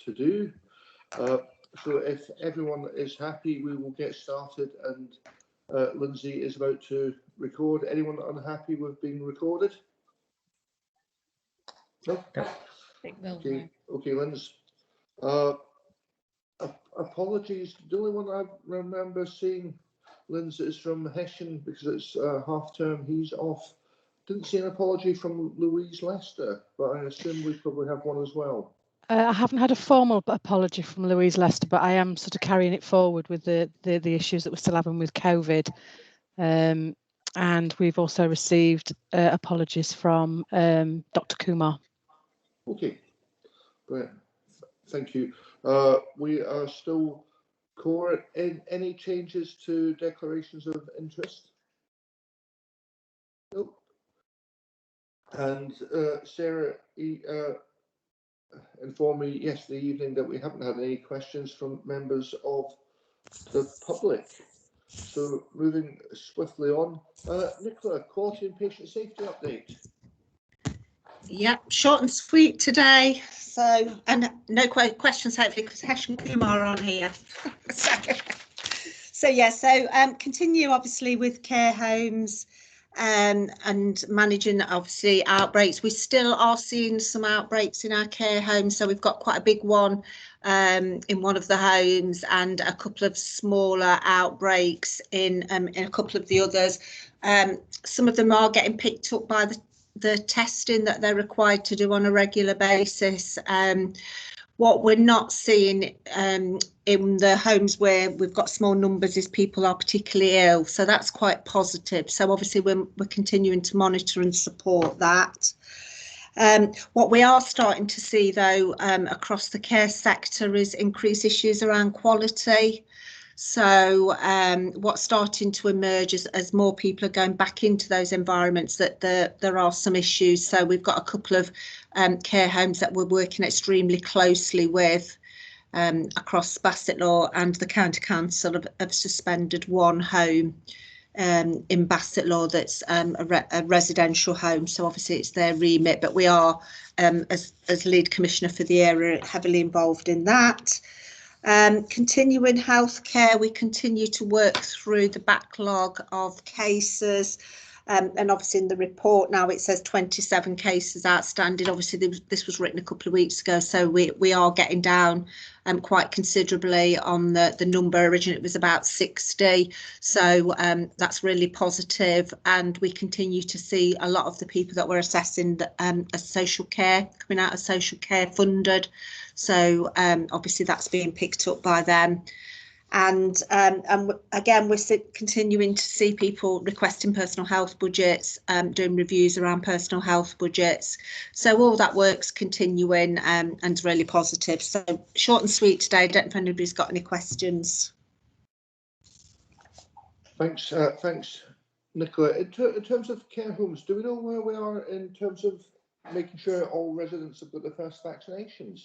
to do. So if everyone is happy, we will get started, and Lindsay is about to record. Anyone unhappy with being recorded? No? Okay, okay, Linz. Apologies. The only one I remember seeing, Linz, is from Hessian because it's half term. He's off. Didn't see an apology from Louise Lester, but I assume we probably have one as well. I haven't had a formal apology from Louise Lester, but I am sort of carrying it forward with the issues that we're still having with COVID. And we've also received apologies from Dr. Kumar. Okay, great. Thank you. We are still core. Any changes to declarations of interest? Nope. And Sarah informed me yesterday evening that we haven't had any questions from members of the public. So moving swiftly on, Nicola, quality and patient safety update. Yep, short and sweet today. So, and no questions hopefully because Hessian Kumar are on here. So continue obviously with care homes and managing obviously outbreaks. We still are seeing some outbreaks in our care homes. So we've got quite a big one in one of the homes and a couple of smaller outbreaks in a couple of the others. Some of them are getting picked up by the testing that they're required to do on a regular basis. What we're not seeing in the homes where we've got small numbers is people are particularly ill, so that's quite positive. So obviously we're continuing to monitor and support that. What we are starting to see though across the care sector is increased issues around quality. So what's starting to emerge as more people are going back into those environments, that there are some issues. So we've got a couple of care homes that we're working extremely closely with across Bassetlaw, and the County Council have suspended one home in Bassetlaw that's a residential home. So obviously it's their remit, but we are, as lead commissioner for the area, heavily involved in that. Continuing healthcare, we continue to work through the backlog of cases, and obviously in the report now it says 27 cases outstanding. Obviously this was written a couple of weeks ago, so we are getting down quite considerably on the number. Originally it was about 60, so that's really positive, and we continue to see a lot of the people that we're assessing as social care coming out of social care funded. So obviously that's being picked up by them, and again we're continuing to see people requesting personal health budgets, doing reviews around personal health budgets. So all that work's continuing and really positive. So short and sweet today. I don't know if anybody's got any questions. Thanks, thanks, Nicola. In terms of care homes, do we know where we are in terms of making sure all residents have got the first vaccinations?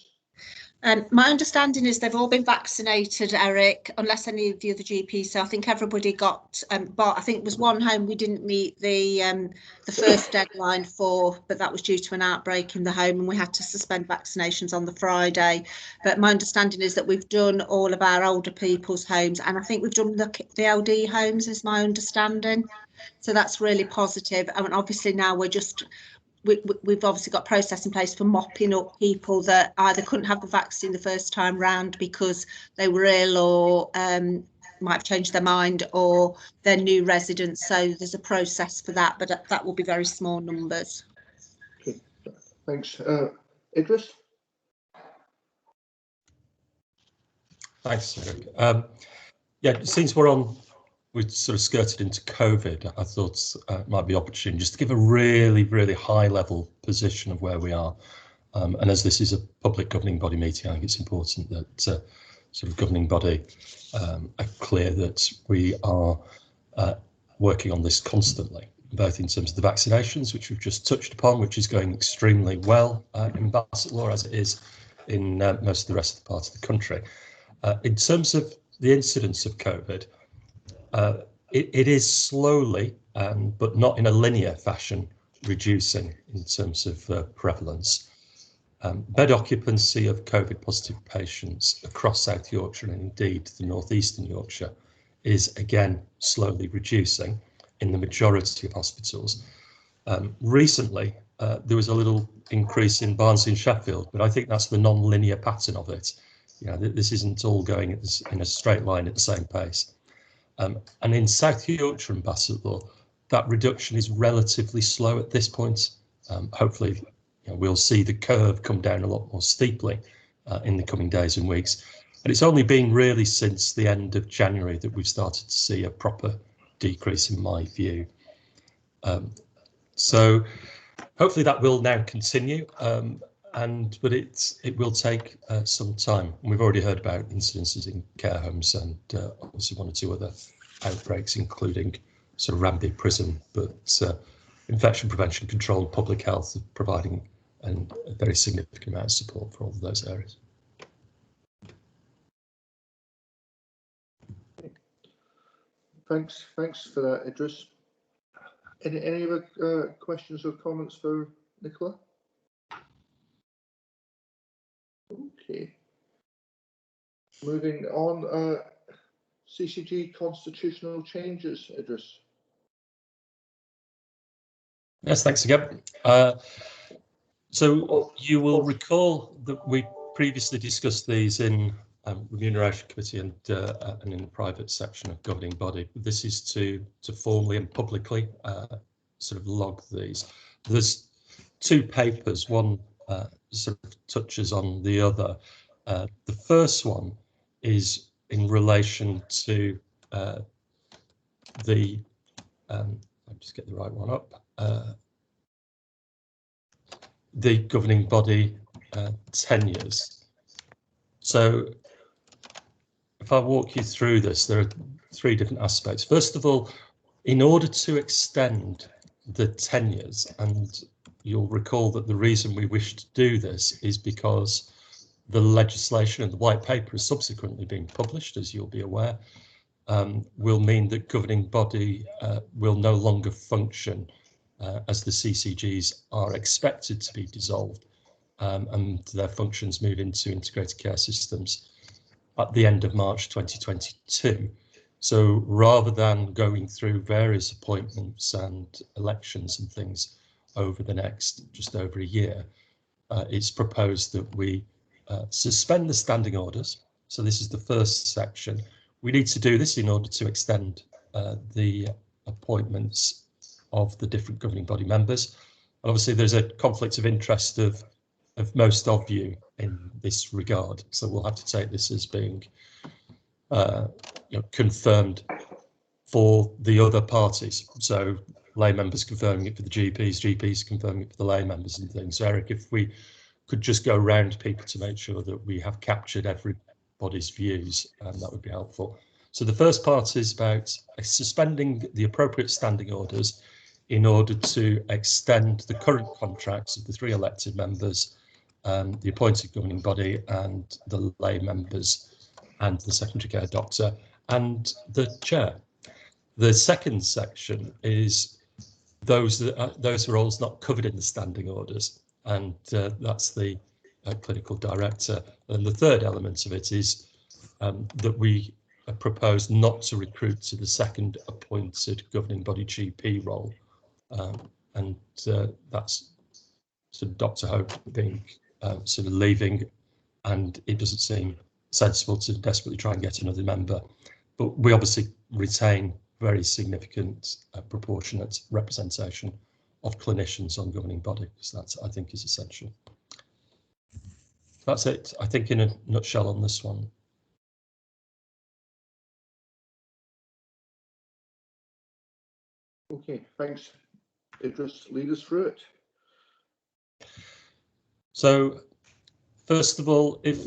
My understanding is they've all been vaccinated, Eric, unless any of the other GPs. So I think everybody got, but I think there was one home we didn't meet the first deadline for, but that was due to an outbreak in the home, and we had to suspend vaccinations on the Friday. But my understanding is that we've done all of our older people's homes, and I think we've done the LD homes, is my understanding. So that's really positive. I mean, obviously now we've obviously got process in place for mopping up people that either couldn't have the vaccine the first time round because they were ill or might have changed their mind, or they're new residents. So there's a process for that, but that will be very small numbers. Okay, thanks. Idris? Thanks, Eric. Yeah, since we've sort of skirted into COVID, I thought it might be opportune just to give a really, really high level position of where we are. And as this is a public governing body meeting, I think it's important that sort of governing body are clear that we are working on this constantly, both in terms of the vaccinations, which we've just touched upon, which is going extremely well in Bassetlaw as it is in most of the rest of the part of the country. In terms of the incidence of COVID, it is slowly, but not in a linear fashion, reducing in terms of prevalence. Bed occupancy of COVID positive patients across South Yorkshire and indeed the northeastern Yorkshire is again slowly reducing in the majority of hospitals. Recently, there was a little increase in Barnsley and Sheffield, but I think that's the non-linear pattern of it. You know, this isn't all going in a straight line at the same pace. And in South Yorkshire and Bassetlaw, that reduction is relatively slow at this point. Hopefully, we'll see the curve come down a lot more steeply in the coming days and weeks. And it's only been really since the end of January that we've started to see a proper decrease, in my view. So hopefully that will now continue, but it will take some time. And we've already heard about incidences in care homes and obviously one or two other outbreaks, including sort of Rambie Prison, but infection prevention control and public health are providing a very significant amount of support for all of those areas. Thanks for that, Idris. Any other questions or comments for Nicola? Okay. Moving on, CCG constitutional changes, Idris. Yes, thanks again. So you will recall that we previously discussed these in Remuneration Committee and in the private section of governing body. This is to formally and publicly sort of log these. There's two papers, one sort of touches on the other. The first one is in relation to I'll just get the right one up. The governing body tenures. So if I walk you through this, there are three different aspects. First of all, in order to extend the tenures, and you'll recall that the reason we wish to do this is because the legislation and the white paper is subsequently being published, as you'll be aware, will mean that governing body will no longer function as the CCGs are expected to be dissolved and their functions move into integrated care systems at the end of March 2022. So rather than going through various appointments and elections and things over the next just over a year, it's proposed that we suspend the standing orders. So this is the first section. We need to do this in order to extend the appointments of the different governing body members. And obviously there's a conflict of interest of most of you in this regard. So we'll have to take this as being confirmed for the other parties. So lay members confirming it for the GPs confirming it for the lay members and things. So Eric, if we could just go around people to make sure that we have captured everybody's views, that would be helpful. So the first part is about suspending the appropriate standing orders in order to extend the current contracts of the three elected members, the appointed governing body and the lay members and the secondary care doctor and the chair. The second section is those roles not covered in the standing orders, and that's the clinical director. And the third element of it is that we propose not to recruit to the second appointed governing body GP role, and that's sort of Dr. Hope being sort of leaving, and it doesn't seem sensible to desperately try and get another member. But we obviously retain very significant proportionate representation of clinicians on governing body, because that's, I think, is essential. That's it, I think, in a nutshell on this one. Okay, thanks. Idris, lead us through it. So, first of all, if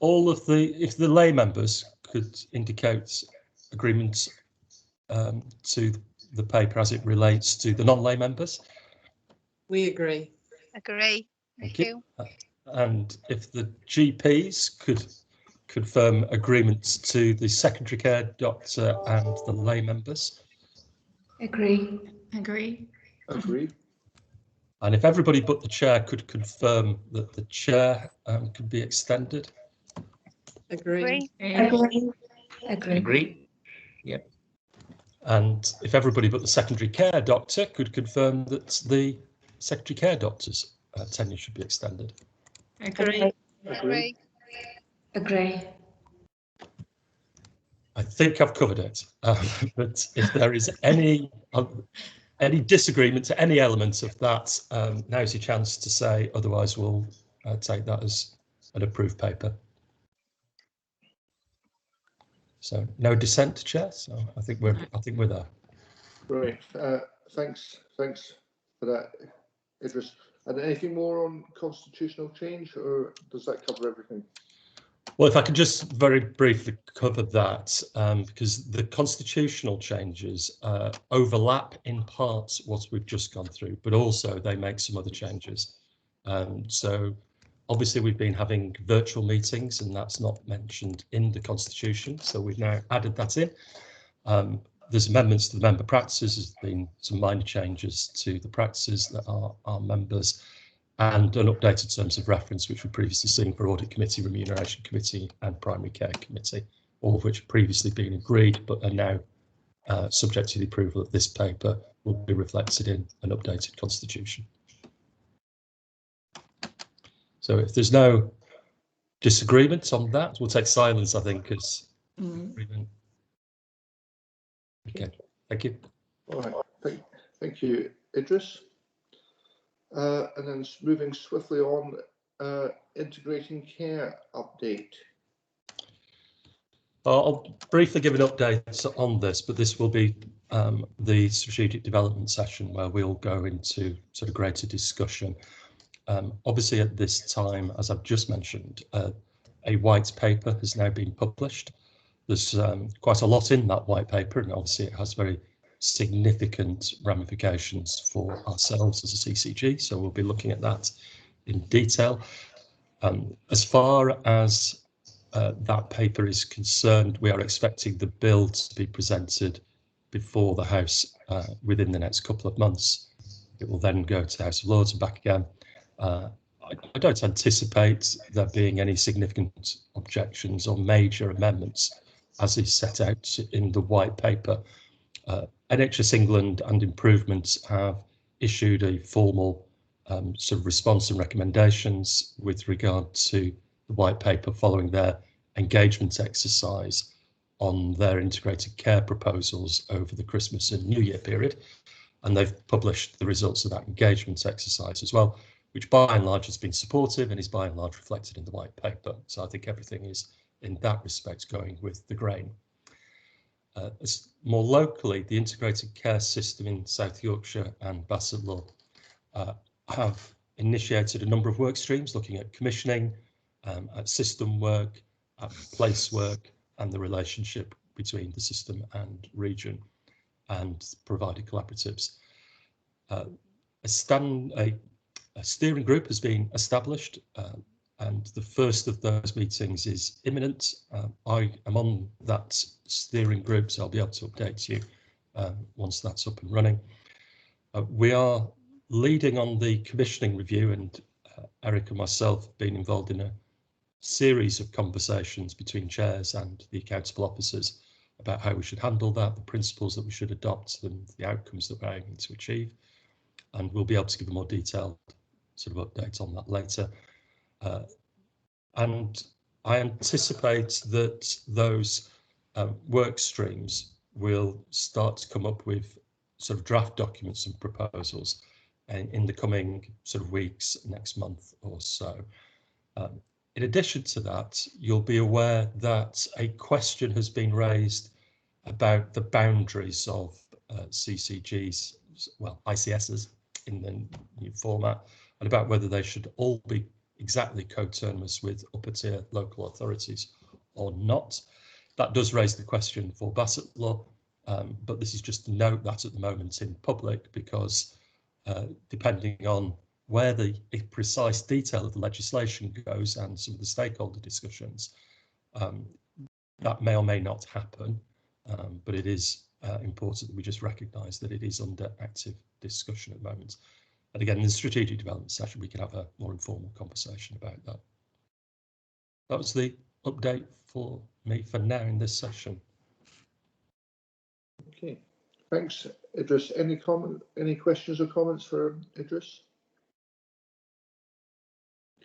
the lay members could indicate agreement to the paper as it relates to the non-lay members. We agree. Agree. Thank you. And if the GPs could confirm agreements to the secondary care doctor and the lay members. Agree. Agree. Agree. And if everybody but the chair could confirm that the chair could be extended. Agree. Agree. Yep. And if everybody but the secondary care doctor could confirm that the secondary care doctor's tenure should be extended. Agree. Agree. Agree. I think I've covered it, but if there is any disagreement to any element of that, now's your chance to say. Otherwise, we'll take that as an approved paper. So no dissent, Chair. So I think we're there. Great. Thanks for that, Idris. And anything more on constitutional change, or does that cover everything? Well, if I could just very briefly cover that, because the constitutional changes overlap in parts what we've just gone through, but also they make some other changes. So obviously we've been having virtual meetings, and that's not mentioned in the constitution. So we've now added that in. There's amendments to the member practices. There's been some minor changes to the practices that our members, and an updated terms of reference, which we've previously seen for Audit Committee, Remuneration Committee and Primary Care Committee, all of which have previously been agreed but are now subject to the approval of this paper, will be reflected in an updated constitution. So if there's no disagreement on that, we'll take silence, I think, as agreement. Okay, thank you. All right, thank you, Idris. And then moving swiftly on, integrating care update. I'll briefly give an update on this, but this will be the strategic development session where we'll go into sort of greater discussion. Obviously, at this time, as I've just mentioned, a white paper has now been published. There's quite a lot in that white paper, and obviously it has very significant ramifications for ourselves as a CCG, so we'll be looking at that in detail. As far as that paper is concerned, we are expecting the bill to be presented before the House within the next couple of months. It will then go to the House of Lords and back again. I don't anticipate there being any significant objections or major amendments as is set out in the white paper. NHS England and Improvements have issued a formal sort of response and recommendations with regard to the white paper following their engagement exercise on their integrated care proposals over the Christmas and New Year period. And they've published the results of that engagement exercise as well, which by and large has been supportive and is by and large reflected in the white paper. So I think everything is in that respect going with the grain. More locally, the integrated care system in South Yorkshire and Bassetlaw have initiated a number of work streams looking at commissioning, at system work, at place work, and the relationship between the system and region and provider collaboratives. A steering group has been established, and the first of those meetings is imminent. I am on that steering group, so I'll be able to update you once that's up and running. We are leading on the commissioning review, and Eric and myself have been involved in a series of conversations between chairs and the accountable officers about how we should handle that, the principles that we should adopt, and the outcomes that we're aiming to achieve. And we'll be able to give a more detailed sort of update on that later. And I anticipate that those work streams will start to come up with sort of draft documents and proposals in the coming sort of weeks, next month or so. In addition to that, you'll be aware that a question has been raised about the boundaries of CCGs, well, ICSs in the new format, and about whether they should all be exactly coterminous with upper tier local authorities or not. That does raise the question for Bassetlaw, but this is just to note that at the moment in public, because depending on where the precise detail of the legislation goes and some of the stakeholder discussions, that may or may not happen, but it is important that we just recognise that it is under active discussion at the moment. And again, in the strategic development session, we can have a more informal conversation about that. That was the update for me for now in this session. Okay, thanks, Idris. Any questions or comments for Idris?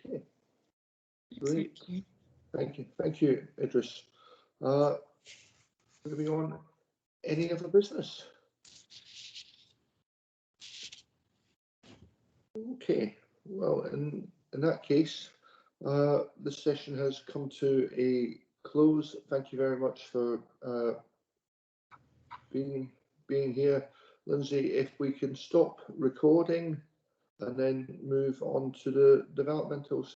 Okay, great. Thank you, Idris. Moving on, any other business? Okay, well, in that case, this session has come to a close. Thank you very much for being here. Lindsay, if we can stop recording and then move on to the developmental